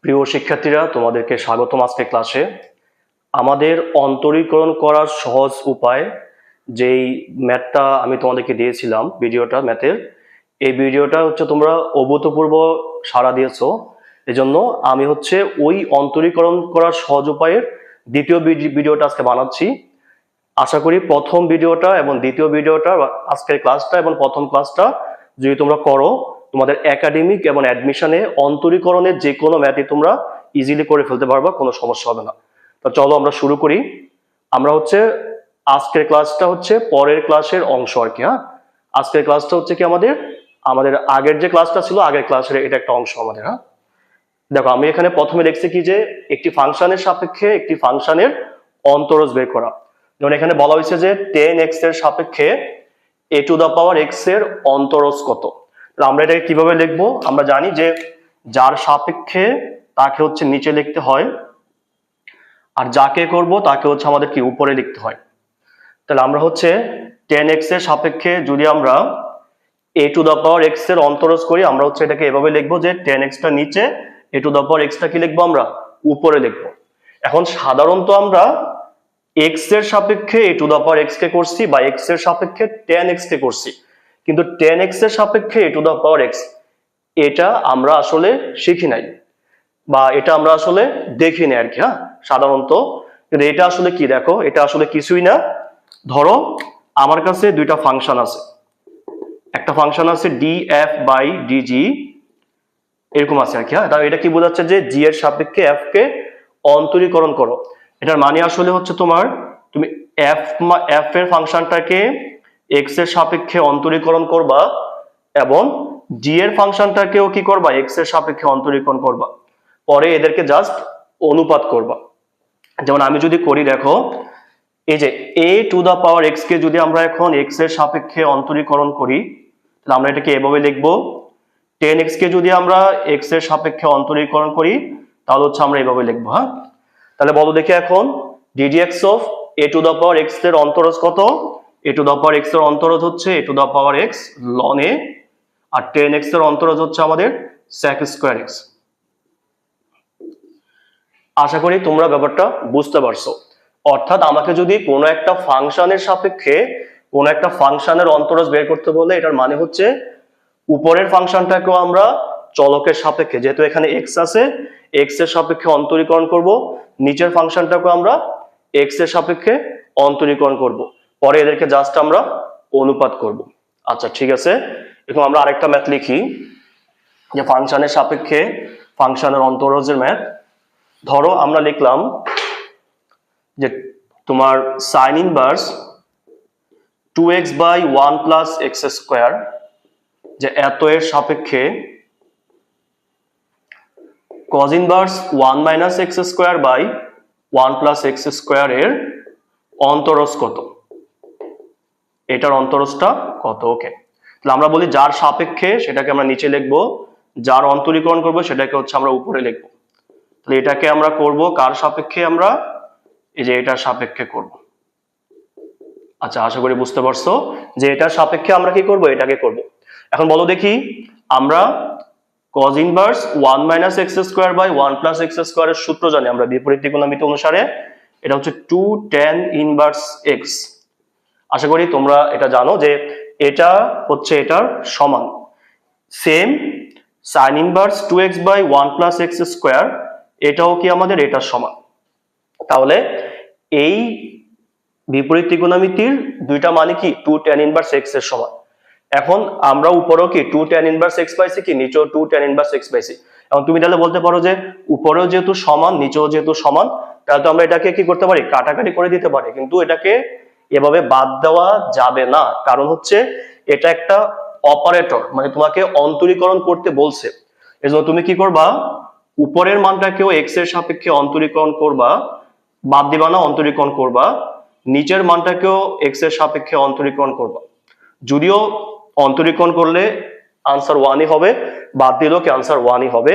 প্রিয় শিক্ষার্থীরা, তোমাদেরকে স্বাগতম আজকের ক্লাসে। আমাদের অন্তরীকরণ করার সহজ উপায় যেই ম্যাথটা আমি তোমাদেরকে দিয়েছিলাম, ভিডিওটা ম্যাথের, এই ভিডিওটা তোমরা অভূতপূর্ব সাড়া দিয়েছো। এজন্য আমি ওই অন্তরীকরণ করার সহজ উপায়ের দ্বিতীয় ভিডিওটা আজকে বানাচ্ছি। আশা করি প্রথম ভিডিওটা এবং দ্বিতীয় ভিডিওটা, আজকের ক্লাসটা এবং প্রথম ক্লাসটা যদি তোমরা করো, তোমাদের একাডেমিক এবং অ্যাডমিশনে অন্তরীকরণের যে কোনো ম্যাথই তোমরা ইজিলি করে ফেলতে পারবা, কোনো সমস্যা হবে না। তো চলো আমরা শুরু করি। আমরা আজকের ক্লাসটা পরের ক্লাসের অংশ আর কি। হ্যাঁ, আজকের ক্লাসটা কি আমাদের আগের যে ক্লাসটা ছিল, আগের ক্লাসের এটা একটা অংশ আমাদের। হ্যাঁ, দেখো আমি এখানে প্রথমে লিখছি কি যে একটি ফাংশনের সাপেক্ষে একটি ফাংশনের অন্তরজ বের করা। যেমন এখানে বলা হয়েছে যে 10x এর সাপেক্ষে a to the power x এর অন্তরজ কত। আমরা এটাকে কিভাবে লিখবো? আমরা জানি যে যার সাপেক্ষে তাকে নিচে লিখতে হয়, আর যাকে করব তাকে আমাদের কি উপরে লিখতে হয়। তাহলে আমরা 10x এর সাপেক্ষে যদি আমরা a to the power x এর অন্তরজ করি, আমরা এটাকে এভাবে লিখবো যে 10x টা নিচে, a to the power x টা কি লিখবো আমরা উপরে লিখবো। এখন সাধারণত আমরা x এর সাপেক্ষে a to the power x কে করছি, বা x এর সাপেক্ষে 10x কে করছি, কিন্তু 10x এর সাপেক্ষে a to the power x এটা আমরা আসলে শিখি নাই, বা এটা আমরা আসলে দেখিনি আর কি। হ্যাঁ, সাধারণত কিন্তু এটা আসলে কি, দেখো এটা আসলে কিছুই না। ধরো আমার কাছে দুইটা ফাংশন আছে, একটা ফাংশন আছে df বাই dg, এরকম আছে আর কি। হ্যাঁ, এটা কি বোঝাচ্ছে যে g এর সাপেক্ষে f কে অন্তরীকরণ করো। এটার মানে আসলে তুমি f এর ফাংশনটাকে x এর সাপেক্ষে অন্তরীকরণ করবা, এবং g এর ফাংশনটাকেও কি করবা, x এর সাপেক্ষে অন্তরীকরণ করবা, পরে এদেরকে জাস্ট অনুপাত করবা। যেমন আমি যদি করি, দেখো এই যে a to the power x কে যদি আমরা এখন x এর সাপেক্ষে অন্তরীকরণ করি, তাহলে আমরা এটাকে এভাবে লিখবো। 10x কে যদি আমরা x এর সাপেক্ষে অন্তরীকরণ করি, তাহলে আমরা এভাবে লিখবো। হ্যাঁ, তাহলে বলো দেখি এখন ddx of a to the power x এর অন্তরজ কত? a to the power x এর অন্তরজ a to the power x ln a, আর 10x এর অন্তরজ আমাদের sec স্কয়ার x। আশা করি তোমরা ব্যাপারটা বুঝতে পারছো। অর্থাৎ আমাকে যদি কোনো একটা ফাংশনের সাপেক্ষে কোনো একটা ফাংশনের অন্তরজ বের করতে বলে, এটার মানে উপরের ফাংশনটাকেও আমরা চলকের সাপেক্ষে, যেহেতু এখানে x আছে, x এর সাপেক্ষে অন্তরীকরণ করব, নিচের ফাংশনটাকেও আমরা x এর সাপেক্ষে অন্তরীকরণ করব, পরে এদেরকে জাস্ট আমরা অনুপাত করব। আচ্ছা ঠিক আছে, এখন আমরা আরেকটা ম্যাথ লিখি, যে ফাংশনের সাপেক্ষে ফাংশনের অন্তরজের ম্যাথ। ধরো আমরা লিখলাম যে তোমার sine inverse 2x by 1 plus x square, যে এত এর সাপেক্ষে cos inverse 1 minus x square by 1 plus x square এর অন্তরজ কত, এটার অন্তরজটা কত। ওকে, তাহলে আমরা বলি যার সাপেক্ষে সেটাকে আমরা নিচে লিখবো, যার অন্তরীকরণ করবো সেটাকে আমরা উপরে লিখবো। তাহলে এটাকে আমরা করব কার সাপেক্ষে? আমরা এই যে এটার সাপেক্ষে করব। আচ্ছা, আশা করি বুঝতে পারছো যে এটার সাপেক্ষে আমরা কি করব, এটাকে করব। এখন বলো দেখি, আমরা cos inverse 1 minus x square by 1 plus x square এর সূত্র জানি আমরা বিপরীত ত্রিকোণমিতি অনুসারে, এটা 2 tan ইনভার্স x। আশা করি তোমরা এটা জানো যে এটা এটার সমান। Same sin inverse 2x by 1 plus x square, এটাও কি আমাদের এটার সমান। তাহলে এই বিপরীত ত্রিকোণমিতির দুইটা মানে কি 2 tan ইনভার্স x এর সমান। এখন আমরা উপরেও কি 2 tan ইনভার্স x পাইছি, কি নিচেও 2 tan ইনভার্স x পাইছি। এখন তুমি তাহলে বলতে পারো যে উপরেও যেহেতু সমান, নিচেও যেহেতু সমান, তাহলে তো আমরা এটাকে কি করতে পারি, কাটাকাটি করে দিতে পারি। কিন্তু এটাকে এভাবে বাদ দেওয়া যাবে না, কারণ এটা একটা অপারেটর, মানে তোমাকে অন্তরীকরণ করতে বলছে। এজন্য তুমি কি করবা, উপরের মানটাকেও x এর সাপেক্ষে অন্তরীকরণ করবা, বাদ দিবা না, অন্তরীকরণ করবা। নিচের মানটাকেও x এর সাপেক্ষে অন্তরীকরণ করবা। যদিও অন্তরীকরণ করলে আনসার 1ই হবে, বাদ দিলেও কি আনসার 1ই হবে।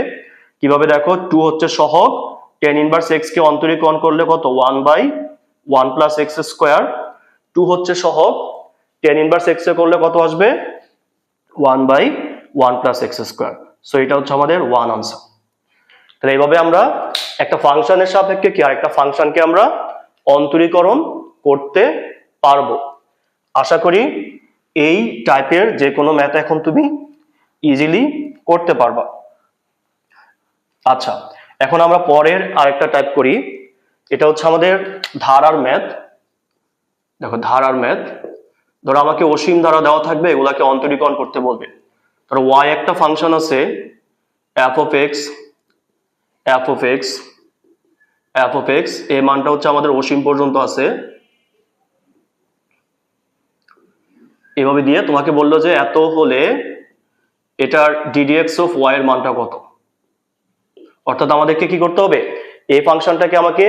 কিভাবে দেখো, 2 সহগ, tan ইনভার্স x কে অন্তরীকরণ করলে কত, 1 বাই 1 প্লাস এক্স স্কোয়ার। 2 সহগ, tan ইনভার্স x এ করলে কত আসবে, 1 by 1 plus x square. So এটা আমাদের 1 আনসার। তাহলে এইভাবে আমরা একটা ফাংশনের সাপেক্ষে কি আরেকটা ফাংশনকে আমরা অন্তরীকরণ করতে পারবো। আশা করি এই টাইপের যে কোনো ম্যাথ এখন তুমি ইজিলি করতে পারবা। আচ্ছা, এখন আমরা পরের আরেকটা টাইপ করি, এটা হচ্ছে আমাদের ধারার ম্যাথ। দেখো ধারার ম্যাথ, ধরো আমাকে অসীম ধারা দেওয়া থাকবে, এগুলাকে অন্তরীকরণ করতে বলবে। ধরো y একটা ফাংশন আছে f of x, এই মানটা হচ্ছে আমাদের অসীম পর্যন্ত আছে। এভাবে দিয়ে তোমাকে বললো যে এত হলে এটার ddx of y এর মানটা কত। অর্থাৎ আমাদেরকে কি করতে হবে, এই ফাংশনটাকে আমাকে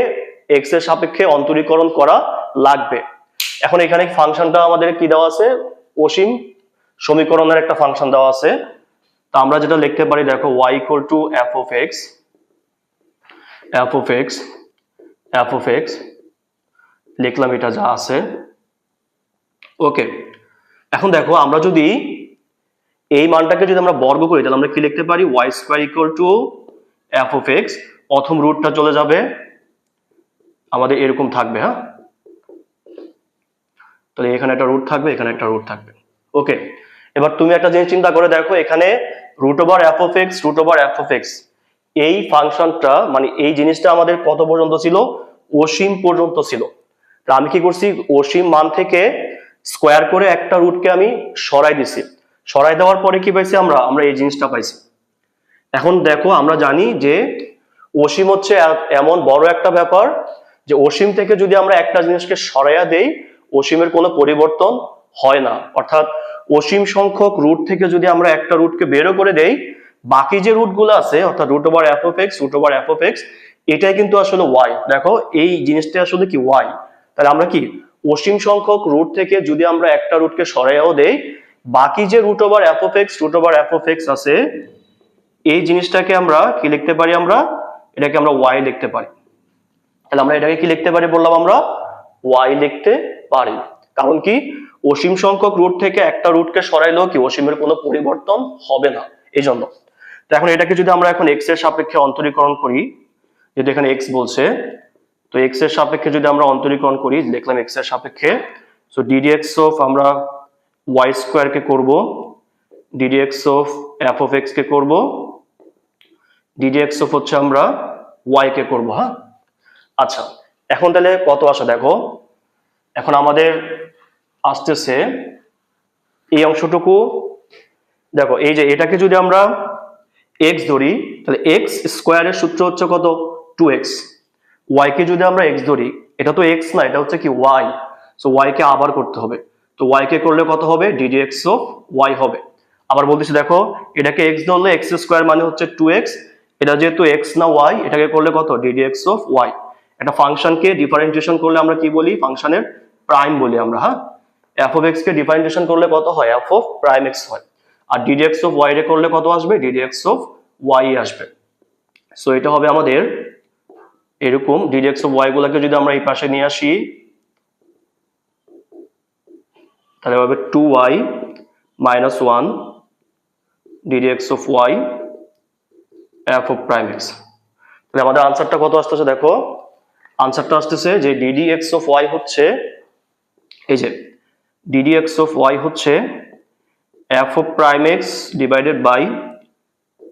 x এর সাপেক্ষে অন্তরীকরণ করা লাগবে। এখন এখানে ফাংশনটা আমাদের কি দেওয়া আছে, অসীম সমীকরণের একটা ফাংশন দেওয়া আছে। তা আমরা যেটা লিখতে পারি, দেখো y equal to f of x লিখলাম, এটা যা আছে। ওকে, এখন দেখো আমরা যদি এই মানটাকে যদি আমরা বর্গ করি, তাহলে আমরা কি লিখতে পারি, y square equal to f of x, প্রথম রুটটা চলে যাবে আমাদের এরকম থাকবে। হ্যাঁ, তাহলে এখানে একটা রুট থাকবে, এখানে একটা রুট থাকবে। ওকে, এবার তুমি একটা জিনিস চিন্তা করে দেখো, এখানে root over f of x এই ফাংশনটা মানে এই জিনিসটা আমাদের কত পর্যন্ত ছিল, অসীম পর্যন্ত ছিল। তা আমি কি করছি, অসীম মান থেকে স্কোয়ার করে একটা রুটকে আমি সরাই দিছি। সরাই দেওয়ার পরে কি পাইছি আমরা এই জিনিসটা পাইছি। এখন দেখো আমরা জানি যে অসীম হচ্ছে এমন বড় একটা ব্যাপার যে অসীম থেকে যদি আমরা একটা জিনিসকে সরাইয়া দেই, অসীমের কোনো পরিবর্তন হয় না। অর্থাৎ অসীম সংখ্যক রুট থেকে যদি আমরা একটা রুটকে বেরো করে দেই, বাকি যে রুটগুলো আছে অর্থাৎ root over f of x এটাই কিন্তু আসলে y। দেখো এই জিনিসটা আসলে কি y। তাহলে আমরা কি অসীম সংখ্যক রুট থেকে যদি আমরা একটা রুটকে সরাইয়াও দেই, বাকি যে root over f of x আছে এই জিনিসটাকে আমরা কি লিখতে পারি, আমরা এটাকে আমরা y লিখতে পারি। তাহলে আমরা এটাকে কি লিখতে পারি বললাম, আমরা y লিখতে পারি। কারণ কি, অসীম সংখ্যক রুট থেকে একটা রুটকে সরাইলেও কি অসীমের কোনো পরিবর্তন হবে না, এই জন্য। তো এখন এটাকে যদি আমরা এখন x এর সাপেক্ষে অন্তরীকরণ করি, যেহেতু এখানে x বলছে, তো x এর সাপেক্ষে যদি আমরা অন্তরীকরণ করি, দেখলাম x এর সাপেক্ষে, সো ddx of আমরা y স্কয়ার কে করব, ddx of f of x কে করব, ddx of হচ্ছে আমরা y কে করব। হ্যাঁ, আচ্ছা, এখন তাহলে কত আসে দেখো, এখন আমাদের আসতেছে এই অংশটুকু। দেখো এই যে এটাকে যদি আমরা x ধরি, তাহলে x স্কয়ারের সূত্র হচ্ছে কত, 2x। y কে যদি আমরা x ধরি, এটা তো x না, এটা হচ্ছে কি y। সো y কে আবার করতে হবে, তো y কে করলে কত হবে, ddx of y হবে। আবার বলতেছি দেখো, এটাকে x ধরলে x স্কয়ার মানে হচ্ছে 2x, এটা যেহেতু x না y, এটাকে করলে কত, ddx of y। একটা ফাংশনকে ডিফারেন্সিয়েশন করলে আমরা কি বলি, ফাংশনের প্রাইম বলি আমরা। হ্যাঁ, f of x K differentiation করলে কত হয়, f of prime x হয়। আর ddx of y রে করলে কত আসবে, ddx of y আসবে। সো এটা হবে আমাদের এরকম, ddx of y গুলাকে যদি আমরা এই পাশে নিয়ে আসি, তাহলে হবে 2y minus 1 ddx of y f of prime x। তাহলে আমাদের আনসারটা কত আসতেছে, দেখো আনসারটা আসতেছে যে ddx of y হচ্ছে, এই যে ddx of y হচ্ছে f of prime x divided by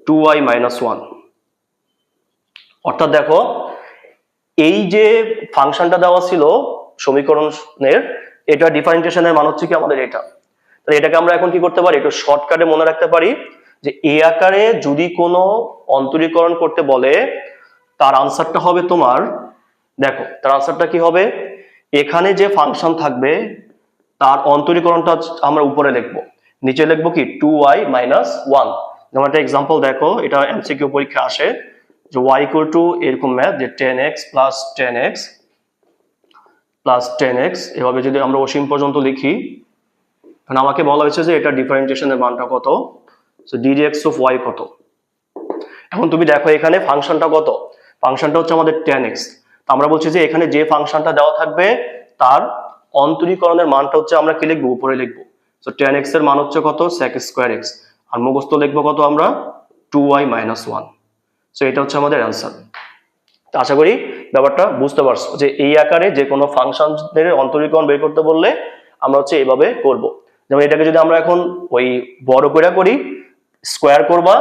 2y minus 1। অর্থাৎ দেখো এই যে ফাংশনটা দেওয়া ছিল সমীকরণের, এটা ডিফারেন্সিয়েশনের মান হচ্ছে কি আমাদের এটা। তাহলে এটাকে আমরা এখন কি করতে পারি, একটু শর্টকাটে মনে রাখতে পারি যে এই আকারে যদি কোনো অন্তরীকরণ করতে বলে, তার আনসারটা হবে তোমার, দেখো তার আনসারটা কি হবে, এখানে যে ফাংশন থাকবে তার অন্তরীকরণটা আমরা উপরে লিখবো, নিচে লিখবো কি 2y minus 1। যেমন একটা এক্সাম্পল দেখো, এটা এমসিকিউ পরীক্ষা আসে যে y equal to এরকম ম্যাথ যে 10x plus 10x plus 10x, এভাবে যদি আমরা অসীম পর্যন্ত লিখি, কারণ আমাকে বলা হয়েছে যে এটা ডিফারেন্সিয়েশনের মানটা কত, সো ddx of y কত। এখন তুমি দেখো এখানে ফাংশনটা কত, ফাংশনটা হচ্ছে আমাদের 10x। তো আমরা বলছি যে এখানে যে ফাংশনটা দেওয়া থাকবে তার অন্তরীকরণের মানটা হচ্ছে আমরা কি লিখবো, উপরে লিখবো। সো 10x এর মান হচ্ছে কত, sec স্কয়ার x, আর মুখস্থ লিখবো কত আমরা, 2y minus 1। সো এটা হচ্ছে আমাদের অ্যান্সার। আশা করি ব্যাপারটা বুঝতে পারছো যে এই আকারে যে কোনো ফাংশনের অন্তরীকরণ বের করতে বললে আমরা হচ্ছে এইভাবে করব। যেমন এটাকে যদি আমরা এখন ওই বড় করে করি, স্কোয়ার করবা,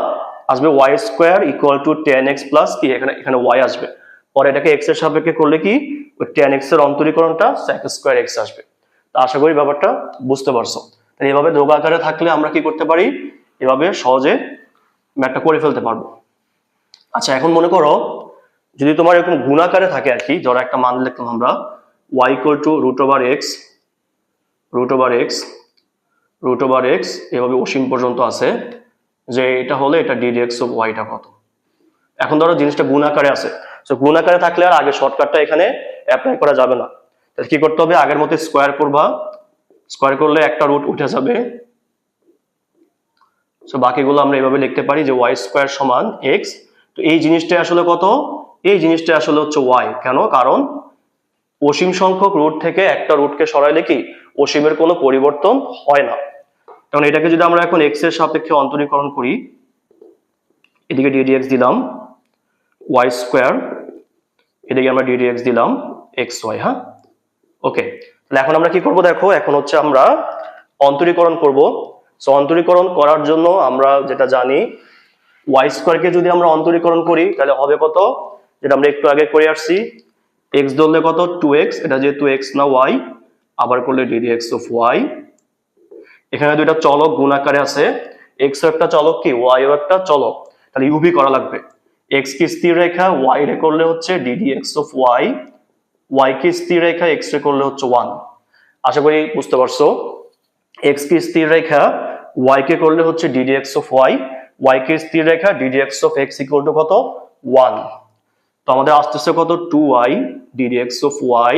আসবে y square equal to 10x plus কি এখানে এখানে ওয়াই আসবে, পরে এটাকে এক্স এর সাপেক্ষে করলে কি ওই 10x এর অন্তরীকরণটা sec স্কোয়ার এক্স আসবে। তো আশা করি ব্যাপারটা বুঝতে পারছো। এইভাবে যোগ আকারে থাকলে আমরা কি করতে পারি, এভাবে সহজে ম্যাথটা করে ফেলতে পারবো। আচ্ছা এখন মনে করো যদি তোমার এরকম গুণাকারে থাকে আর কি, ধরো একটা মান লিখলাম আমরা y equal to root over x এভাবে অসীম পর্যন্ত আছে, যে এটা হলে এটা ddx অফ ওয়াইটা কত। এখন ধরো জিনিসটা গুণাকারে আছে, তো গুণাকারে থাকলে আর আগে শর্টকাটটা এখানে অ্যাপ্লাই করা যাবে না, তাহলে কি করতে হবে, আগের মতো স্কোয়ার করবা, স্কোয়ার করলে একটা রুট উঠে যাবে। সো বাকিগুলো আমরা এভাবে লিখতে পারি যে ওয়াই স্কোয়ার সমান এক্স। তো এই জিনিসটা আসলে কত, এই জিনিসটা আসলে হচ্ছে ওয়াই। কেন, কারণ অসীম সংখ্যক রুট থেকে একটা রুটকে সরাইলে কি অসীমের কোনো পরিবর্তন হয় না। কারণ এটাকে যদি আমরা এখন এক্স এর সাপেক্ষে অন্তরীকরণ করি, এদিকে ddx দিলাম ওয়াই স্কোয়ার, এদিকে আমরা ddx দিলাম এক্স ওয়াই। হ্যাঁ ওকে, তাহলে এখন আমরা কি করব দেখো, এখন হচ্ছে আমরা অন্তরীকরণ করব। সো অন্তরীকরণ করার জন্য আমরা যেটা জানি, ওয়াই স্কোয়ারকে যদি আমরা অন্তরীকরণ করি তাহলে হবে কত, যেটা আমরা একটু আগে করে আসছি, এক্স ধরলে কত 2x, এটা যেহেতু এক্স না ওয়াই, আবার করলে ddx অফ ওয়াই। এখানে দুইটা চলক গুণ আকারে আছে, এক্স একটা চলক কি ওয়াই একটা চলক, তাহলে ইউভি করা লাগবে। এক্স কি স্থির রেখা, ওয়াই রে করলে হচ্ছে ddx অফ ওয়াই, ওয়াই কি স্থির রেখা, এক্স রে করলে হচ্ছে 1। আশা করি বুঝতে পারছো। এক্স কি স্থির রেখা, ওয়াই কে করলে হচ্ছে ddx অফ ওয়াই, ওয়াই কে স্থির রেখা, ddx of x equal to কত 1। তো আমাদের আসতেছে কত 2y ddx of y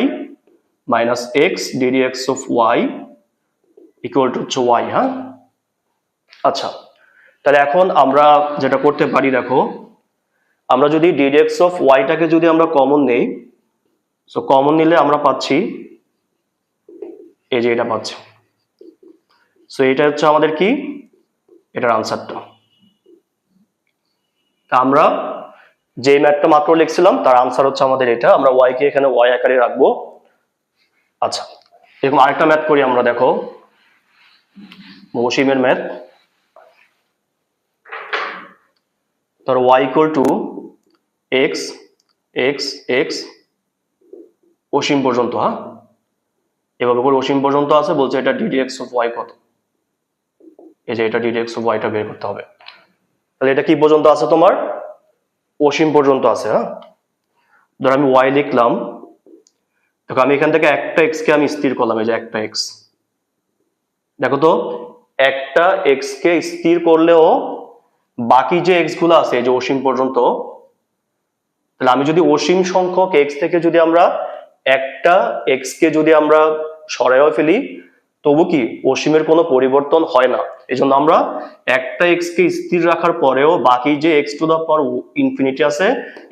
minus x ddx of y equal to হচ্ছে ওয়াই। হ্যাঁ আচ্ছা, তাহলে এখন আমরা যেটা করতে পারি দেখো, আমরা যদি ddx অফ ওয়াইটাকে যদি আমরা কমন নেই, সো কমন নিলে আমরা পাচ্ছি এই যে এটা পাচ্ছি। সো এটা হচ্ছে আমাদের কি এটার আনসারটা। আমরা যে ম্যাথটা মাত্র লিখছিলাম তার আনসার হচ্ছে আমাদের এটা, আমরা ওয়াই কে এখানে ওয়াই আকারে রাখবো। আচ্ছা এরকম আরেকটা ম্যাথ করি আমরা, দেখো অসীমের ম্যাথ। ধরো y equal to x x x অসীম পর্যন্ত। হ্যাঁ এভাবে করে অসীম পর্যন্ত আছে, বলছে এটা ddx অফ ওয়াই কত, এই যে এটা ddx অফ ওয়াইটা বের করতে হবে। তাহলে এটা কি পর্যন্ত আছে তোমার, অসীম পর্যন্ত আছে। হ্যাঁ ধর আমি ওয়াই লিখলাম, দেখো আমি এখান থেকে একটা এক্স কে আমি স্থির করলাম, এই যে একটা এক্স, দেখো তো একটা এক্স কে স্থির করলেও বাকি যে এক্স গুলো আছে এই যে অসীম পর্যন্ত, তাহলে আমি যদি অসীম সংখ্যক এক্স থেকে যদি আমরা একটা এক্স কে যদি আমরা সরাইও ফেলি, তবু কি অসীমের কোনো পরিবর্তন হয় না। এই জন্য আমরা একটা এক্স কে স্থির রাখার পরেও বাকি যে x to the power infinity আছে,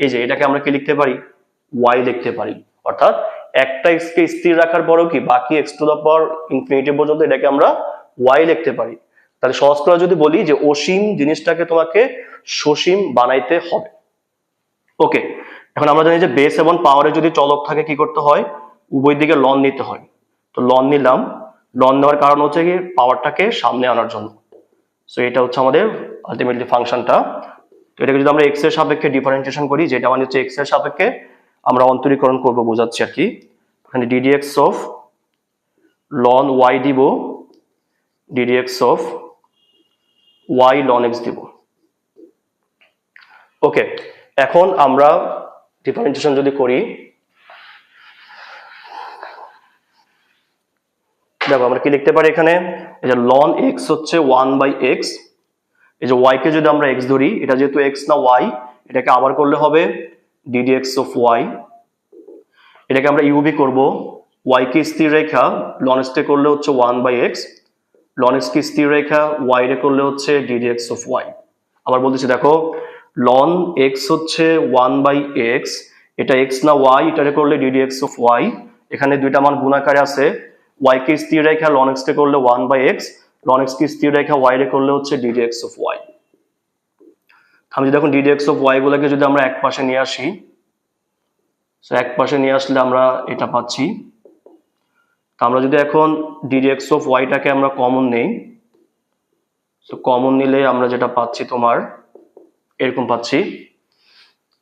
এই যে এটাকে আমরা কি লিখতে পারি, ওয়াই লিখতে পারি। অর্থাৎ একটা এক্স কে স্থির রাখার পরেও কি বাকি x to the power infinity পর্যন্ত এটাকে আমরা ওয়াই লিখতে পারি। তাহলে সহজ করে যদি বলি যে অসীম জিনিসটাকে তোমাকে সসীম বানাইতে হবে। ওকে, এখন আমরা জানি যে বেস এবং পাওয়ারে যদি চলক থাকে কি করতে হয়, উভয় দিকে লন নিতে হয়। তো লন নিলাম, লন নেওয়ার কারণ হচ্ছে কি পাওয়ারটাকে সামনে আনার জন্য। সো এটা হচ্ছে আমাদের আলটিমেটলি ফাংশনটা। তো এটাকে যদি আমরা এক্স এর সাপেক্ষে ডিফারেন্সিয়েশন করি, যেটা মানে হচ্ছে এক্স এর সাপেক্ষে আমরা অন্তরীকরণ করব বোঝাচ্ছি আর কি। এখানে ddx অফ লন ওয়াই দিব, ddx of y ln x দিব। ওকে, এখন আমরা ডিফারেন্সিয়েশন যদি করি, দেখো আমরা কি লিখতে পারি এখানে, এই যে লন এক্স হচ্ছে 1/x, এই যে ওয়াই কে যদি আমরা এক্স ধরি, এটা যেহেতু এক্স না ওয়াই, এটাকে আবার করলে হবে ddx অফ ওয়াই। এটাকে আমরা ইউভি করব, ওয়াই কে স্থির রেখা লন এক্স কে করলে হচ্ছে 1/x, লন এক্স কে স্থির রেখা ওয়াই রে করলে হচ্ছে ddx অফ ওয়াই। আবার বলতেছি দেখো, লন এক্স হচ্ছে 1/x, এটা এক্স না ওয়াই, এটারে করলে ddx অফ ওয়াই। এখানে দুইটা মান গুণাকারে আছে, ওয়াই কে স্থির রেখা লন এক্স কে করলে 1/x, লন এক্স কে স্থির রেখা ওয়াই রে করলে হচ্ছে ddx অফ ওয়াই। আমি যদি এখন ডিডিএক্স অফ ওয়াই গুলোকে যদি আমরা এক পাশে নিয়ে আসি, সো এক পাশে নিয়ে আসলে আমরা এটা পাচ্ছি। তো আমরা যদি এখন ডিডিএক্স অফ ওয়াইটাকে আমরা কমন নেই, সো কমন নিলে আমরা যেটা পাচ্ছি তোমার এরকম পাচ্ছি।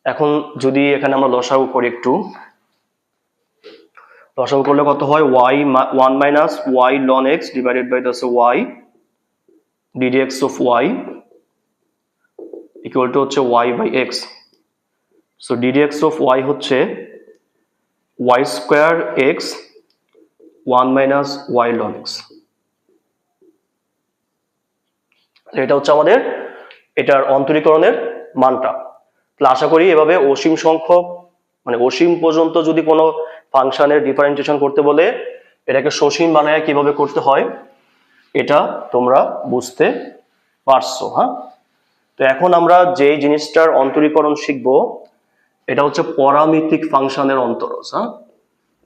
এখন যদি এখানে আমরা লসাগু করি, একটু লসাগু করলে কত হয়, y 1 minus y ln x divided by the y d d x of y equal to হচ্ছে y by x. So d d x of y হচ্ছে y square x 1 minus y ln x. এটা হচ্ছে আমাদের এটার অন্তরীকরণের মানটা। তাহলে আশা করি এভাবে অসীম সংখ্যক মানে অসীম পর্যন্ত যদি কোনো ফাংশনের ডিফারেন্সিয়েশন করতে বলে এটাকে সসীম বানায় কিভাবে করতে হয় এটা তোমরা বুঝতে পারছো। হ্যাঁ, তো এখন আমরা যে জিনিসটার অন্তরীকরণ শিখবো এটা হচ্ছে পরামিতিক ফাংশনের অন্তরজ। হ্যাঁ,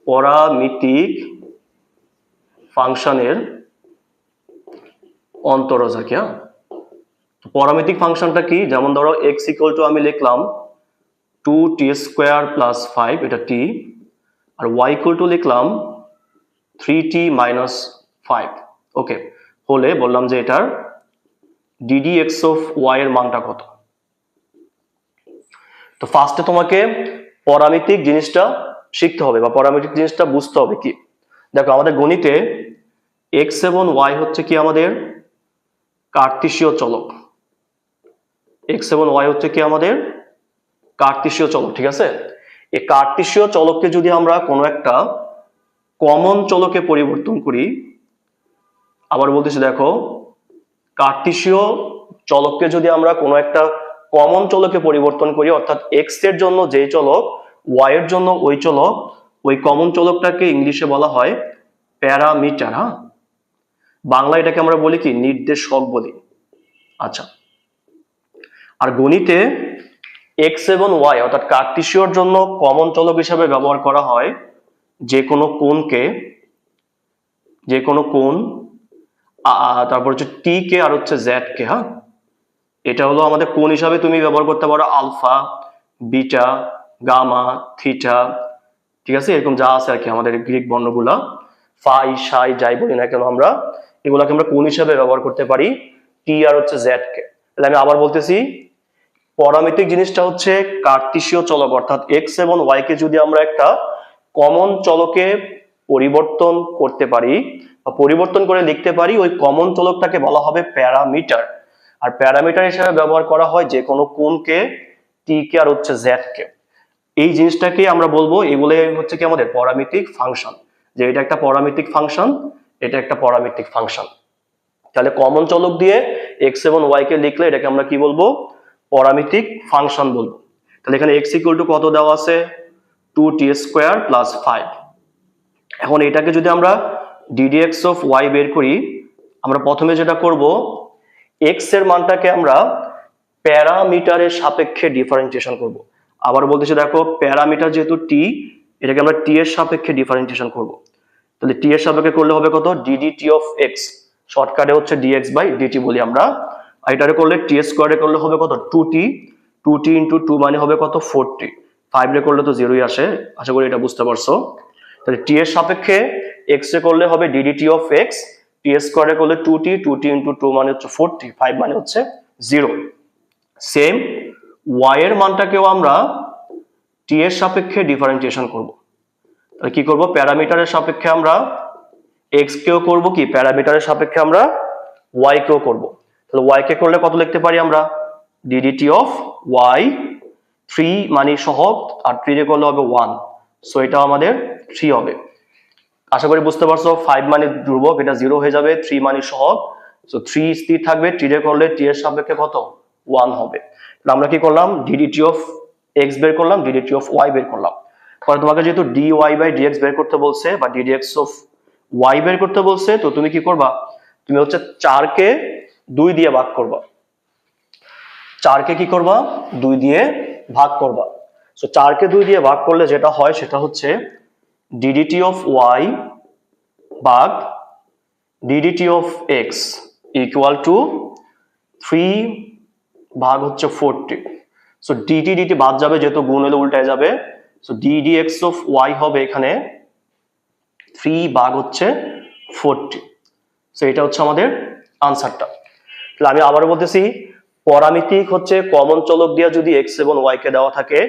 পরামিতিক ফাংশনের অন্তরজ আর কি। হ্যাঁ, পরামিতিক ফাংশনটা কি, যেমন ধরো এক্স ইকুয়াল টু আমি লিখলাম 2t স্কোয়ার প্লাস 5, এটা t, আর y ইকুয়াল টু লিখলাম 3t মাইনাস 5। ওকে, হলে বললাম যে এটার ddx অফ y এর মানটা কত। তো ফার্স্টে তোমাকে পরামিতিক জিনিসটা শিখতে হবে বা পরামিতিক জিনিসটা বুঝতে হবে কি। দেখো আমাদের গণিতে x এবং y হচ্ছে কি আমাদের কার্তেশীয় চলক। x এবং y হচ্ছে কি আমাদের কার্তেশীয় চলক, ঠিক আছে। এই কার্তেশীয় চলককে যদি আমরা কোনো একটা কমন চলকে পরিবর্তন করি, আবার বলতেছি দেখো কার্তেশীয় চলককে যদি আমরা কোনো একটা কমন চলকে পরিবর্তন করি, অর্থাৎ এক্স এর জন্য যেই চলক ওয়াই এর জন্য ওই চলক, ওই কমন চলকটাকে ইংলিশে বলা হয় প্যারামিটার। হ্যাঁ, বাংলা এটাকে আমরা বলি কি নির্দেশক বলি। আচ্ছা, আর গণিতে এক্স এবং ওয়াই অর্থাৎ কার্তেশীয়র জন্য কমন চলক হিসাবে ব্যবহার করা হয় যে কোনো কোণ, তারপর হচ্ছে টি কে আর হচ্ছে জেড কে। হ্যাঁ, এটা হলো আমাদের কোণ হিসাবে তুমি ব্যবহার করতে পারো আলফা, বিটা, গামা, থিটা, ঠিক আছে, এরকম যা আছে আর কি আমাদের গ্রিক বর্ণগুলা, ফাই, সাই, যাই বলি না কেন আমরা এগুলাকে আমরা কোণ হিসাবে ব্যবহার করতে পারি টি আর হচ্ছে জেড কে। তাহলে আমি আবার বলতেছি, পরামিতিক জিনিসটা হচ্ছে কার্তেশীয় চলক অর্থাৎ এক্স এবং ওয়াই কে যদি আমরা একটা কমন চলকে পরিবর্তন করতে পারি বা পরিবর্তন করে লিখতে পারি, ওই কমন চলকটাকে বলা হবে প্যারামিটার। আর প্যারামিটার হিসেবে ব্যবহার করা হয় যে কোনো কোণকে, টি কে আর হচ্ছে জেড কে। এই জিনিসটাকে আমরা বলবো এগুলো হচ্ছে কি আমাদের পরামিতিক ফাংশন, যে এটা একটা পরামিতিক ফাংশন, এটা একটা পরামিতিক ফাংশন। তাহলে কমন চলক দিয়ে এক্স এবং ওয়াই কে লিখলে এটাকে আমরা কি বলবো, পরামিতিক ফাংশন বলবো। তাহলে এখানে x ইকুয়াল টু কত দেওয়া আছে, 2t স্কোয়ার প্লাস 5। এখন এটাকে যদি আমরা ddx অফ y বের করি, আমরা প্রথমে যেটা করব x এর মানটাকে আমরা প্যারামিটারের সাপেক্ষে ডিফারেন্সিয়েশন করব। আবার বলতেছি দেখো প্যারামিটার যেহেতু t, এটাকে আমরা t এর সাপেক্ষে ডিফারেন্সিয়েশন করব। তাহলে t এর সাপেক্ষে করলে হবে কত, ddt অফ x, শর্টকাটে হচ্ছে dx বাই dt বলি আমরা। আর এটারে করলে t স্কোয়ারে করলে হবে কত 2t ইন্টু 2 মানে হবে কত 40, 5 রে করলে তো 0ই আসে। আশা করি এটা বুঝতে পারছো। তাহলে t এর সাপেক্ষে x এ করলে হবে ddt অফ x, t স্কোয়ারে করলে 2t ইন্টু 2 মানে হচ্ছে 40, 5 মানে হচ্ছে 0। সেম y এর মানটাকেও আমরা t এর সাপেক্ষে ডিফারেন্সিয়েশন করব। তাহলে কি করব, প্যারামিটারের সাপেক্ষে আমরা x কেও করব কি, প্যারামিটারের সাপেক্ষে আমরা y কেও করব। তাহলে y কে করলে কত লিখতে পারি আমরা, ddt অফ y, 3 মানে সহগ আর 3 রে করলে হবে 1, সো এটা আমাদের 3 হবে। আশা করি বুঝতে পারছো, 5 মানে ধ্রুবক, এটা 0 হয়ে যাবে, 3 মানে সহগ, সো 3 স্থির থাকবে, 3 রে করলে t এর সাপেক্ষে কত 1 হবে। তাহলে আমরা কি করলাম, ddt অফ x বের করলাম, ddt অফ y বের করলাম। পরে তোমাকে যেহেতু dy বাই dx বের করতে বলছে বা ddx অফ y বের করতে বলছে, তো তুমি কি করবা, তুমি হচ্ছে 4 কে 2 দিয়ে ভাগ করবা, 4 কে কি করবা 2 দিয়ে ভাগ করবা। সো 4 কে 2 দিয়ে ভাগ করলে যেটা হয় সেটা হচ্ছে ddt অফ y ভাগ ddt of x equal two 3 ভাগ হচ্ছে 40। সো ডিটি ডিটি বাদ যাবে, যেহেতু গুণ হলে উল্টায় যাবে। সো ddx অফ ওয়াই হবে এখানে 3 ভাগ হচ্ছে 40। সো এটা হচ্ছে আমাদের আনসারটা। তাহলে আমি আবারও বলতেছি, পরামিতিক হচ্ছে কমন চলক দিয়ে যদি এক্স এবং ওয়াই কে দেওয়া থাকে,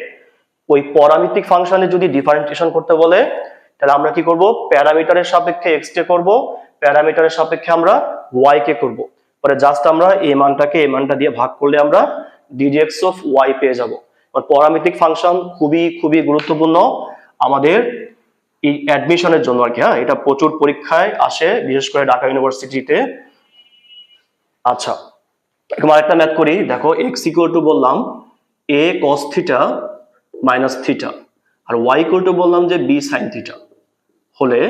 ওই পরামিতিক ফাংশনে যদি ডিফারেন্সিয়েশন করতে বলে, তাহলে আমরা কি করব, প্যারামিটারের সাপেক্ষে এক্স কে করব, প্যারামিটারের সাপেক্ষে আমরা ওয়াই কে করব, পরে জাস্ট আমরা এই মানটাকে এই মানটা দিয়ে ভাগ করলে আমরা ddx অফ ওয়াই পেয়ে যাব। পরামিতিক ফাংশন খুবই খুবই গুরুত্বপূর্ণ আমাদের এই অ্যাডমিশনের জন্য আর কি। হ্যাঁ, এটা প্রচুর পরীক্ষায় আসে, বিশেষ করে ঢাকা ইউনিভার্সিটিতে। আচ্ছা, এরকম আরেকটা ম্যাথ করি। দেখো x ইকুয়াল টু বললাম a cos theta minus theta, আর y ইকুয়াল টু বললাম যে b sin থিটা, হলে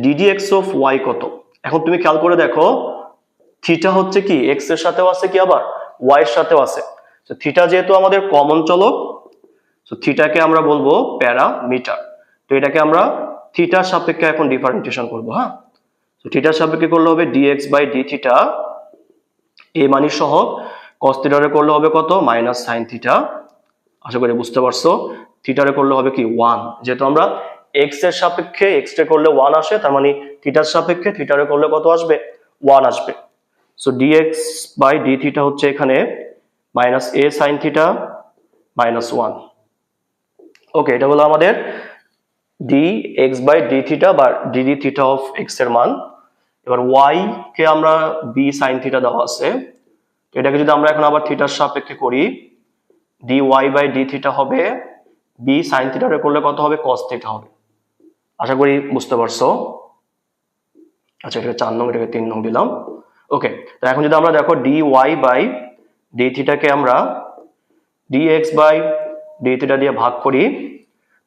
ddx অফ y কত। এখন তুমি খেয়াল করে দেখো, থিটা হচ্ছে কি x এর সাথেও আছে, কি আবার y এর সাথেও আছে। তো থিটা যেহেতু আমাদের কমন চলক, তো থিটাকে আমরা বলবো প্যারামিটার। তো এটাকে আমরা থিটার সাপেক্ষে এখন ডিফারেন্সিয়েশন করব। হ্যাঁ, তো থিটার সাপেক্ষে করলে হবে dx বাই d থিটা, এ মানি সহ cos থিটারে করলে হবে কত, মাইনাস sin থিটা। আশা করি বুঝতে পারছো। থিটারে করলে হবে কি 1, যেহেতু আমরা x এর সাপেক্ষে x রে করলে 1 আসে, তার মানে থিটার সাপেক্ষে থিটারে করলে কত আসবে, 1 আসবে। So dx by d theta হচ্ছে এখানে minus a sin theta minus 1। Okay, এটা হলো আমাদের dx বাই d থিটা বা dd থিটা অফ x এর মান। এবার y কে আমরা b sin থিটা দেওয়া আছে, এটাকে যদি আমরা এখন আবার থিটার সাপেক্ষে করি, dy বাই d থিটা হবে b sin থিটারে করলে কত হবে, cos থিটা হবে। আশা করি বুঝতে পারছো। আচ্ছা, এটাকে 4 নং, এটাকে 3 নং দিলাম। ওকে, তো এখন যদি আমরা দেখো dy বাই d থিটাকে আমরা dx বাই d থিটা দিয়ে ভাগ করি,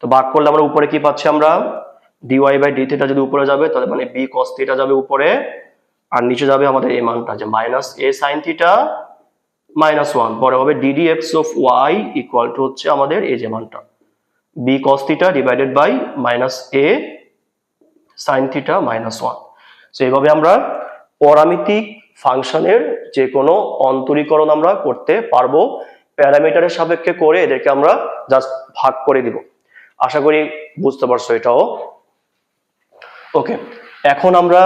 তো ভাগ করলে আমরা উপরে কি পাচ্ছি, আমরা dy বাই d থিটা যদি উপরে যাবে, তাহলে মানে b cos থিটা যাবে উপরে, আর নিচে যাবে আমাদের এই মানটা যে minus a sin theta minus 1, পরে হবে ddx of y equal to হচ্ছে আমাদের এই যে মানটা b cos theta divided by minus a sin theta minus 1। So এইভাবে আমরা পরামিতিক ফাংশনের যে কোনো অন্তরীকরণ আমরা করতে পারবো, প্যারামিটারের সাপেক্ষে করে এদেরকে আমরা জাস্ট ভাগ করে দিব। আশা করি বুঝতে পারছো এটাও। ওকে, এখন আমরা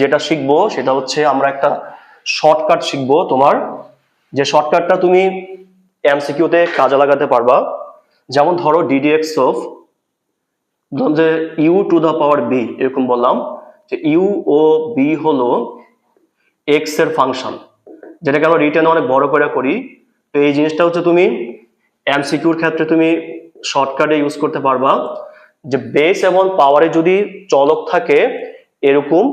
যেটা শিখবো সেটা হচ্ছে আমরা একটা শর্টকাট শিখবো, তোমার যে শর্টকাটটা তুমি এমসিকিউতে কাজে লাগাতে পারবা। যেমন ধরো ddx অফ, ধরুন যে u to the power b, এরকম বললাম যে u ও b হলো x এর ফাংশন, যেটাকে আমরা রিটেনে অনেক বড় করে করি। তো এই জিনিসটা হচ্ছে তুমি এমসিকিউর ক্ষেত্রে তুমি শর্টকাটে ইউজ করতে পারবা, যে বেস এবং পাওয়ারে যদি চলক থাকে, এরকম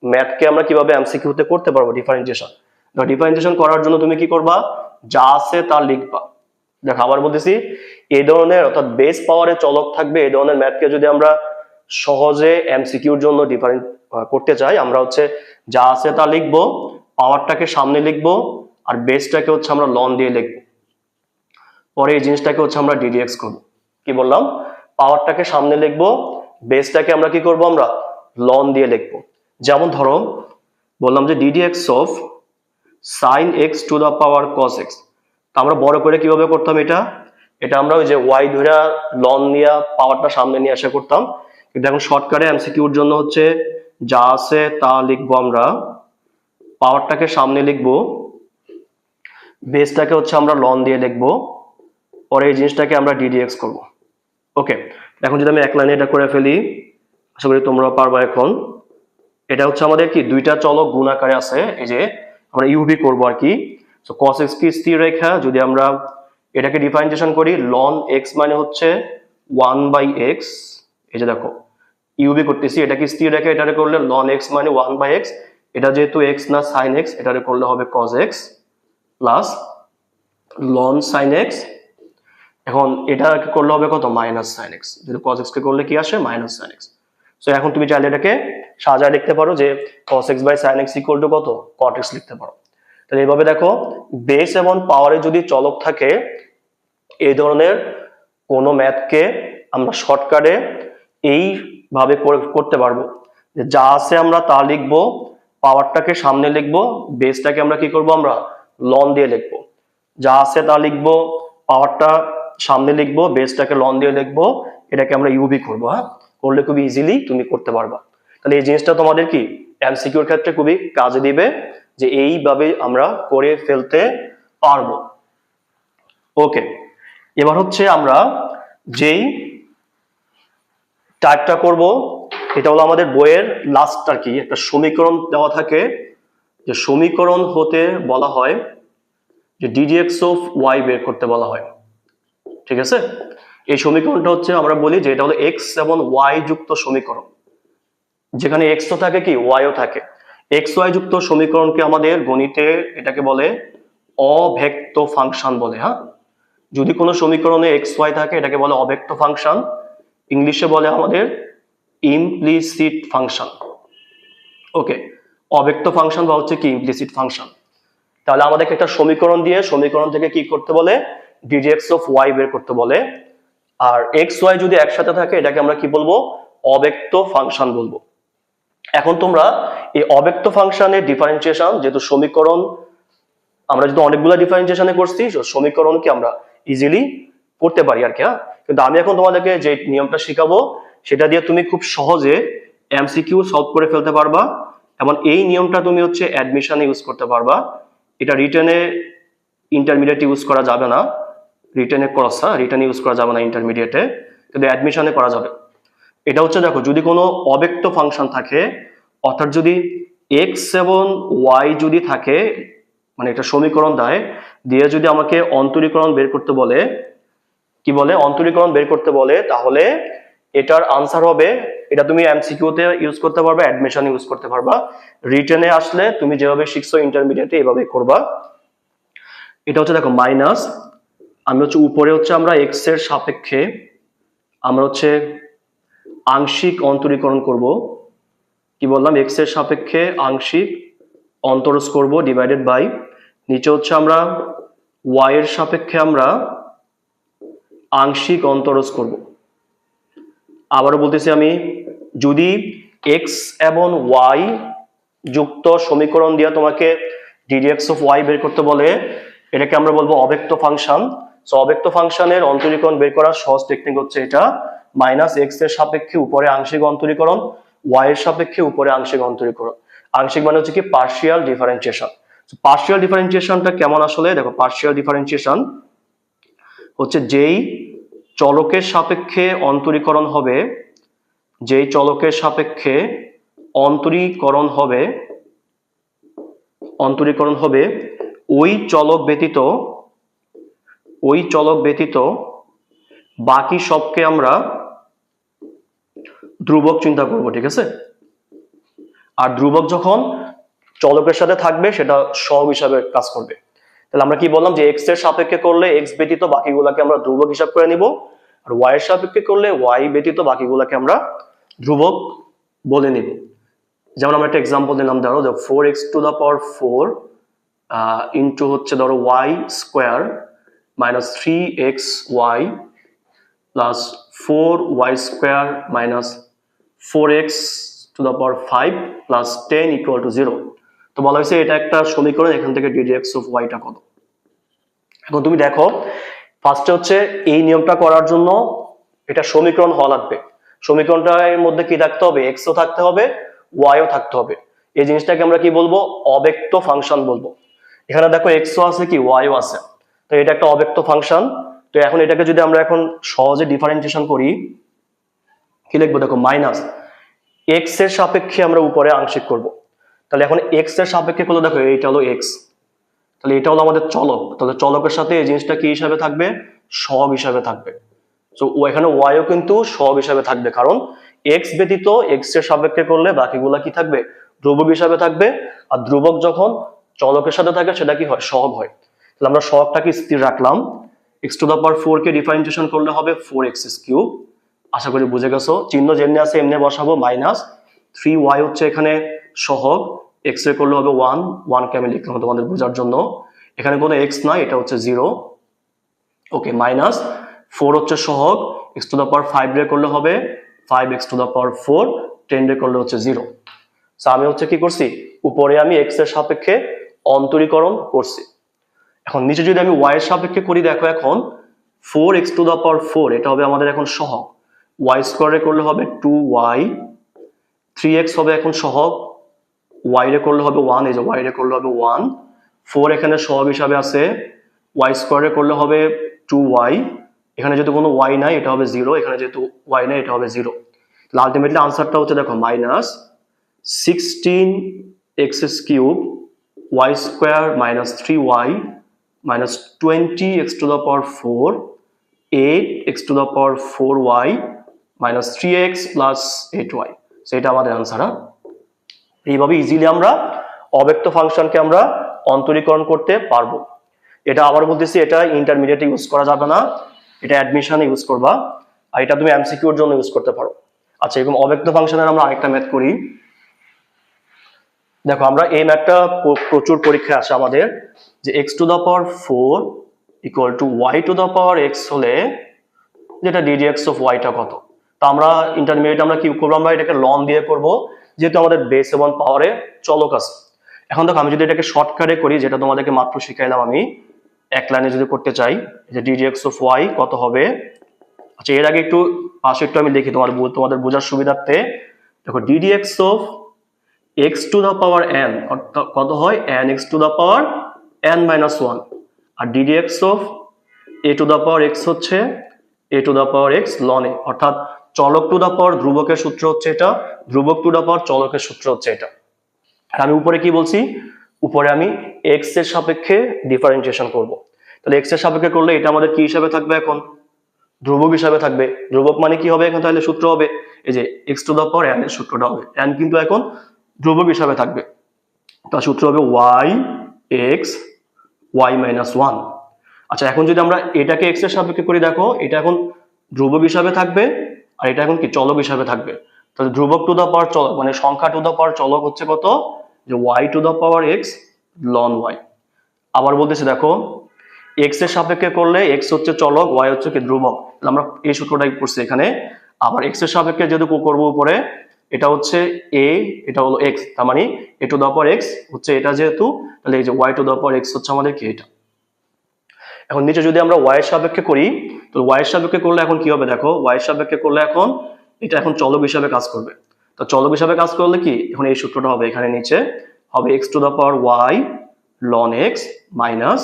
ম্যাথকে আমরা কিভাবে এমসিকিউতে করতে পারবো ডিফারেন্সিয়েশন। ডিফারেন্সিয়েশন করার জন্য তুমি কি করবা, যা আছে তা লিখবা। দেখো আবার বলতেছি, এই ধরনের অর্থাৎ বেস পাওয়ারে চলক থাকবে এই ধরনের ম্যাথকে যদি আমরা সহজে এমসিকিউর জন্য ডিফারেন্ট করতে চাই, আমরা হচ্ছে যা আছে তা লিখবো, পাওয়ারটাকে সামনে লিখবো, আর বেসটাকে হচ্ছে আমরা লন দিয়ে লিখবো। পরে এই জিনিসটাকে হচ্ছে আমরা ddx করবো। কি বললাম, পাওয়ারটাকে সামনে লিখবো, বেসটাকে আমরা কি করব, আমরা লন দিয়ে লিখবো। যেমন ধরো বললাম যে ddx of sin x to the power cos x, আমরা বড় করে কিভাবে করতাম এটা, আমরা ওই যে y ধরে লন নিয়ে পাওয়ারটা সামনে নিয়ে আসা করতাম। কিন্তু এখন শর্টকাটে এমসিকিউর জন্য হচ্ছে যা আছে তা লিখবো, আমরা পাওয়ারটাকে সামনে লিখবো, বেসটাকে হচ্ছে আমরা লন দিয়ে লিখবো, পরে এই জিনিসটাকে আমরা ddx করব। ওকে, এখন যদি আমি এক লাইনে এটা করে ফেলি, আশা করি তোমরা পারবা। এখন এটা হচ্ছে আমাদের কি দুইটা চলক গুণ আকারে আছে, এই যে আমরা ইউভি করব আর কি। সো cos x কি স্থির রেখা, যদি আমরা এটাকে ডিফারেন্সিয়েশন করি, ln x মানে হচ্ছে 1/x, এই যে দেখো ইউভি করতেছি, এটা কি স্থির রেখা, এটারে করলে ln x মানে 1/x, এটা যেহেতু x না sin x, এটারে করলে হবে cos x plus ln sin x। এখন এটা করলে হবে কত, মাইনাস sin x, যদি cos x কে করলে কি আসে, মাইনাস sin x। সো এখন তুমি চাইলে এটাকে সাজায় লিখতে পারো যে cos x by sin x equal to কত, cot x লিখতে পারো। তাহলে এইভাবে দেখো, বেস এবং পাওয়ারে যদি চলক থাকে, এই ধরনের কোনো ম্যাথকে আমরা শর্টকাটে এইভাবে করতে পারবো, যে যা আছে আমরা তা লিখবো, পাওয়ারটাকে সামনে লিখবো, বেসটাকে আমরা কি করব, আমরা লন দিয়ে লিখবো, যা আছে তা লিখবো, পাওয়ারটা সামনে লিখবো, বেসটাকে লন দিয়ে লিখবো, এটাকে আমরা ইউবি করবো। হ্যাঁ, করলে খুবই ইজিলি তুমি করতে পারবা। তাহলে এই জিনিসটা তোমাদের কি এমসিকিউর ক্ষেত্রে খুবই কাজে দিবে, যে এইভাবে আমরা করে ফেলতে পারবো। ওকে, এবার হচ্ছে আমরা যেই টাইপটা করব, এটা হলো আমাদের বইয়ের লাস্ট আর কি, একটা সমীকরণ দেওয়া থাকে, যে সমীকরণ হতে বলা হয় যে ডিডিএক্স অফ ওয়াই বের করতে বলা হয়। ঠিক আছে, এই সমীকরণটা হচ্ছে আমরা বলি যে এটা হলো এক্স এবং ওয়াই যুক্ত সমীকরণ, যেখানে এক্স ও থাকে কি ওয়াইও থাকে। এক্স ওয়াই যুক্ত সমীকরণকে আমাদের গণিতে এটাকে বলে অভেক্ত ফাংশন বলে। হ্যাঁ, যদি কোনো সমীকরণে এক্স ওয়াই থাকে এটাকে বলে অভেক্ত ফাংশন, ইংলিশে বলে আমাদের ইমপ্লিসিট ফাংশন। ওকে, অভেক্ত ফাংশন বা হচ্ছে কি ইমপ্লিসিট ফাংশন। তাহলে আমাদেরকে একটা সমীকরণ দিয়ে সমীকরণ থেকে কি করতে বলে, ডিডিএক্স অফ ওয়াই বের করতে বলে। আর এক্স ওয়াই যদি একসাথে থাকে এটাকে আমরা কি বলবো, অভেক্ত ফাংশন বলবো। এখন তোমরা এই অভেক্ত ফাংশনের ডিফারেন্সিয়েশন, যেহেতু সমীকরণ আমরা যদি অনেকগুলো ডিফারেন্সিয়েশনে করছি, সমীকরণকে আমরা ইজিলি করতে পারি আর কি। হ্যাঁ, কিন্তু আমি এখন তোমাদেরকে যে নিয়মটা শিখাবো সেটা দিয়ে তুমি খুব সহজে এমসিকিউ সলভ করে ফেলতে পারবা, এবং এই নিয়মটা তুমি হচ্ছে অ্যাডমিশনে ইউজ করতে পারবা। এটা রিটেনে ইন্টারমিডিয়েট ইউজ করা যাবে না, রিটেনে রিটেনে ইউজ করা যাবে না ইন্টারমিডিয়েটে, কিন্তু অ্যাডমিশনে করা যাবে। এটা হচ্ছে দেখো, যদি কোনো অব্যক্ত ফাংশন থাকে, অর্থাৎ যদি এক্স এবং ওয়াই যদি থাকে, মানে এটা সমীকরণ দেয়, দিয়ে যদি আমাকে অন্তরীকরণ বের করতে বলে, কি বলে অন্তরীকরণ বের করতে বলে, তাহলে এটার আনসার হবে, এটা তুমি এমসিকিউ তে ইউজ করতে পারবা, অ্যাডমিশনে ইউজ করতে পারবা, রিটেনে আসলে তুমি যেভাবে শিখছো ইন্টারমিডিয়েটে এভাবে করবা। এটা হচ্ছে দেখো মাইনাস, আমি হচ্ছে উপরে হচ্ছে আমরা এক্স এর সাপেক্ষে আমরা হচ্ছে আংশিক অন্তরীকরণ করব, কি বললাম, এক্স এর সাপেক্ষে আংশিক অন্তরজ করব ডিভাইডেড বাই, নিচে হচ্ছে আমরা ওয়াই এর সাপেক্ষে আমরা আংশিক অন্তরজ করব। আবারও বলতেছি আমি, যদি এক্স এবং ওয়াই যুক্ত সমীকরণ দিয়ে তোমাকে ডিডিএক্স অফ ওয়াই বের করতে বলে, এটাকে আমরা বলবো অভেক্ত ফাংশন। সো অভেক্ত ফাংশনের অন্তরীকরণ বের করার সহজ টেকনিক হচ্ছে এটা, মাইনাস এক্স এর সাপেক্ষে উপরে আংশিক অন্তরীকরণ, ওয়াই এর সাপেক্ষে উপরে আংশিক অন্তরীকরণ। আংশিক মানে হচ্ছে কি পার্শিয়াল ডিফারেন্সিয়েশন। পার্শিয়াল ডিফারেন্সিয়েশনটা কেমন আসলে দেখো, পার্শিয়াল ডিফারেন্সিয়েশন হচ্ছে যেই চলকের সাপেক্ষে অন্তরীকরণ হবে, যেই চলকের সাপেক্ষে অন্তরীকরণ হবে ওই চলক ব্যতীত বাকি সবকে আমরা ধ্রুবক চিন্তা করব। ঠিক আছে, আর ধ্রুবক যখন চলকের সাথে থাকবে সেটা সহগ হিসাবে কাজ করবে। তাহলে আমরা কি বললাম, যে এক্স এর সাপেক্ষে করলে এক্স ব্যতীত বাকিগুলাকে আমরা ধ্রুবক হিসাব করে নিব, আর ওয়াই এর সাপেক্ষে করলে ওয়াই ব্যতীত বাকিগুলাকে আমরা ধ্রুবক বলে নিব। যেমন আমরা একটা এক্সাম্পল দিলাম, ধরো 4x to the power 4 into হচ্ছে ধরো y square minus 3xy plus 4y square minus 4x to the power 5 plus 10 equal to 0। তো বলা হয়েছে এটা একটা সমীকরণ, এখান থেকে ডিডিএক্স অফ ওয়াইটা কত। এখন তুমি দেখো, ফার্স্টে হচ্ছে এই নিয়মটা করার জন্য এটা সমীকরণ হওয়া লাগবে। সমীকরণটার মধ্যে কি থাকতে হবে, এক্স ও থাকতে হবে, ওয়াই ও থাকতে হবে। এই জিনিসটাকে আমরা কি বলবো, অব্যক্ত ফাংশন বলবো। এখানে দেখো এক্স ও আছে কি ওয়াই ও আছে, তো এটা একটা অব্যক্ত ফাংশন। তো এখন এটাকে যদি আমরা এখন সহজে ডিফারেন্সিয়েশন করি, কি লিখবো দেখো, মাইনাস এক্স এর সাপেক্ষে আমরা উপরে আংশিক করব। তাহলে এখন এক্স এর সাপেক্ষে করলে দেখো এইটা হলো এক্স, তাহলে এটা হলো আমাদের চলক, তাহলে চলকের সাথে এই জিনিসটা কি হিসাবে থাকবে, সহগ হিসাবে থাকবে। তো এখানে ওয়াইও কিন্তু সহগ হিসাবে থাকবে, কারণ এক্স ব্যতীত এক্স এর সাপেক্ষে করলে বাকিগুলা কি থাকবে, ধ্রুবক হিসাবে থাকবে। আর ধ্রুবক যখন চলকের সাথে থাকে সেটা কি হয়, সহগ হয়। তাহলে আমরা সহগটাকে স্থির রাখলাম, এক্স টু দা পাওয়ার 4 কে ডিফারেন্সিয়েশন করলে হবে 4x কিউব। আশা করি বুঝে গেছো, চিহ্ন যেমনি আছে এমনি বসাবো, মাইনাস 3y হচ্ছে এখানে সহগ, এক্স এর করলে হবে 1 কে আমি লিখলাম তোমাদের বোঝার জন্য, এখানে কোনো এক্স নাই, এটা হচ্ছে 0। ওকে, মাইনাস 4 হচ্ছে সহগ, এক্স টু দা পাওয়ার 5 রে করলে হবে 5x টু দা পাওয়ার 4, 10 রে করলে হচ্ছে 0। সো আমি হচ্ছে কি করছি, উপরে আমি এক্স এর সাপেক্ষে অন্তরীকরণ করছি। এখন নিচে যদি আমি y এর সাপেক্ষে করি, দেখো এখন 4x টু দা পাওয়ার 4 এটা হবে আমাদের এখন সহগ, y স্কয়ারে করলে হবে 2y, 3x হবে এখন সহগ, y রে করলে হবে 1, এই যে y রে করলে হবে 1, 4 এখানে সহগ হিসাবে আছে, y স্কয়ারে করলে হবে 2y, এখানে যদি কোনো y নাই এটা হবে 0, এখানে যেহেতু y নাই এটা হবে 0। তাহলে আলটিমেটলি আনসারটা হচ্ছে দেখো minus 16x cube y square minus 3y minus 20x to the power 4, 8x to the power 4y minus 3x plus 8y। সেটা আমাদের আনসার। এইভাবে ইজিলি আমরা অব্যক্ত ফাংশনকে আমরা অন্তরীকরণ করতে পারবো। এটা আবার বলতেছি, এটা ইন্টারমিডিয়েটে ইউজ করা যাবে না, এটা অ্যাডমিশনে ইউজ করবা, আর এটা তুমি এমসিকিউর জন্য ইউজ করতে পারো। আচ্ছা, এরকম অব্যক্ত ফাংশনের আমরা আরেকটা ম্যাথ করি। দেখো আমরা এই ম্যাথটা প্রচুর পরীক্ষায় আসে আমাদের, যে x to the power 4 equal to y to the power x হলে যেটা ddx অফ y টা কত। তো আমরা ইন্টারমিডিয়েট আমরা কি করবো, আমরা এটাকে লন দিয়ে করব, যেহেতু আমাদের বেস এবং পাওয়ারে চলক আছে। এখন দেখো আমি যদি এটাকে শর্টকাটে করি, যেটা তোমাদেরকে মাত্র শিখাইলাম আমি, এক লাইনে যদি করতে চাই, যে ddx অফ y কত হবে। আচ্ছা, এর আগে একটু পাশে একটু আমি লিখি তোমাদের বোঝার সুবিধার্থে। দেখো ddx of x to the power n অর্থাৎ কত হয়, nx to the power n minus 1, আর ddx of a to the power x হচ্ছে a to the power x ln a, অর্থাৎ চলক টু দা পাওয়ার ধ্রুবকের সূত্র হচ্ছে এটা, ধ্রুবক টু দা পাওয়ার চলকের সূত্র হচ্ছে এটা। আর আমি উপরে কি বলছি, উপরে আমি x এর সাপেক্ষে ডিফারেন্সিয়েশন করব। তাহলে x এর সাপেক্ষে করলে এটা আমাদের কি হিসাবে থাকবে, এখন ধ্রুবক হিসাবে থাকবে। ধ্রুবক মানে কি হবে এখন, তাহলে সূত্র হবে এই যে x to the power n এর সূত্রটা হবে, n কিন্তু এখন ধ্রুবক হিসাবে থাকবে, তার সূত্র হবে y x y মাইনাস 1। আচ্ছা, এখন যদি আমরা এটাকে x এর সাপেক্ষে করি, দেখো এটা এখন ধ্রুবক হিসাবে থাকবে, আর এটা এখন কি চলক হিসাবে থাকবে। তাহলে ধ্রুবক টু দা পাওয়ার চলক মানে সংখ্যা টু দা পাওয়ার চলক হচ্ছে কত, যে y to the power x ln y। আবার বলতেছি দেখো, x এর সাপেক্ষে করলে x হচ্ছে চলক, y হচ্ছে কি ধ্রুবক, তাহলে আমরা এই সূত্রটাই করছি এখানে। আবার x এর সাপেক্ষে যেহেতু করবো উপরে, এটা হচ্ছে a, এটা হলো x, তার মানে a to the power x হচ্ছে এটা যেহেতু, তাহলে এই যে y to the power x হচ্ছে আমাদের কি এটা। এখন নিচে যদি আমরা y এর সাপেক্ষে করি, তো y এর সাপেক্ষে করলে এখন কি হবে, দেখো y এর সাপেক্ষে করলে এখন এটা এখন চলক হিসাবে কাজ করবে। তো চলক হিসাবে কাজ করলে কি, এখন এই সূত্রটা হবে এখানে নিচে হবে x to the power y ln x minus,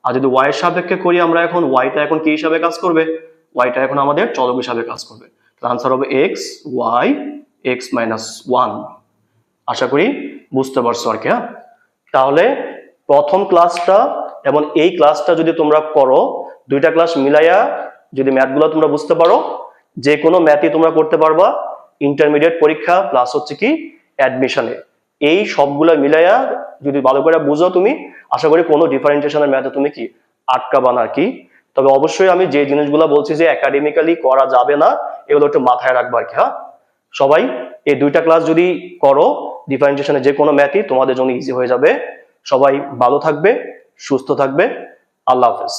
আর যদি y এর সাপেক্ষে করি আমরা, এখন y টা এখন কি হিসাবে কাজ করবে, y টা এখন আমাদের চলক হিসাবে কাজ করবে। তো আনসার হবে x y x মাইনাস 1। আশা করি বুঝতে পারছো আর কি। হ্যাঁ, তাহলে প্রথম ক্লাসটা এবং এই ক্লাসটা যদি তোমরা করো, দুইটা ক্লাস মিলাইয়া যদি ম্যাথগুলো তোমরা বুঝতে পারো, যে কোনো ম্যাথই তোমরা করতে পারবা ইন্টারমিডিয়েট পরীক্ষা প্লাস হচ্ছে কি অ্যাডমিশনে। এই সবগুলো মিলাইয়া যদি ভালো করে বুঝো তুমি, আশা করি কোনো ডিফারেন্সিয়েশনের ম্যাথে তুমি কি আটকাবা না আর কি। তবে অবশ্যই আমি যে জিনিসগুলো বলছি যে একাডেমিক্যালি করা যাবে না, এগুলো একটু মাথায় রাখবা আর কি। হ্যাঁ, সবাই এই দুইটা ক্লাস যদি করো, ডিফারেন্সিয়েশনে যে কোনো ম্যাথই তোমাদের জন্য ইজি হয়ে যাবে। সবাই ভালো থাকবে, সুস্থ থাকবে, আল্লাহ হাফেজ।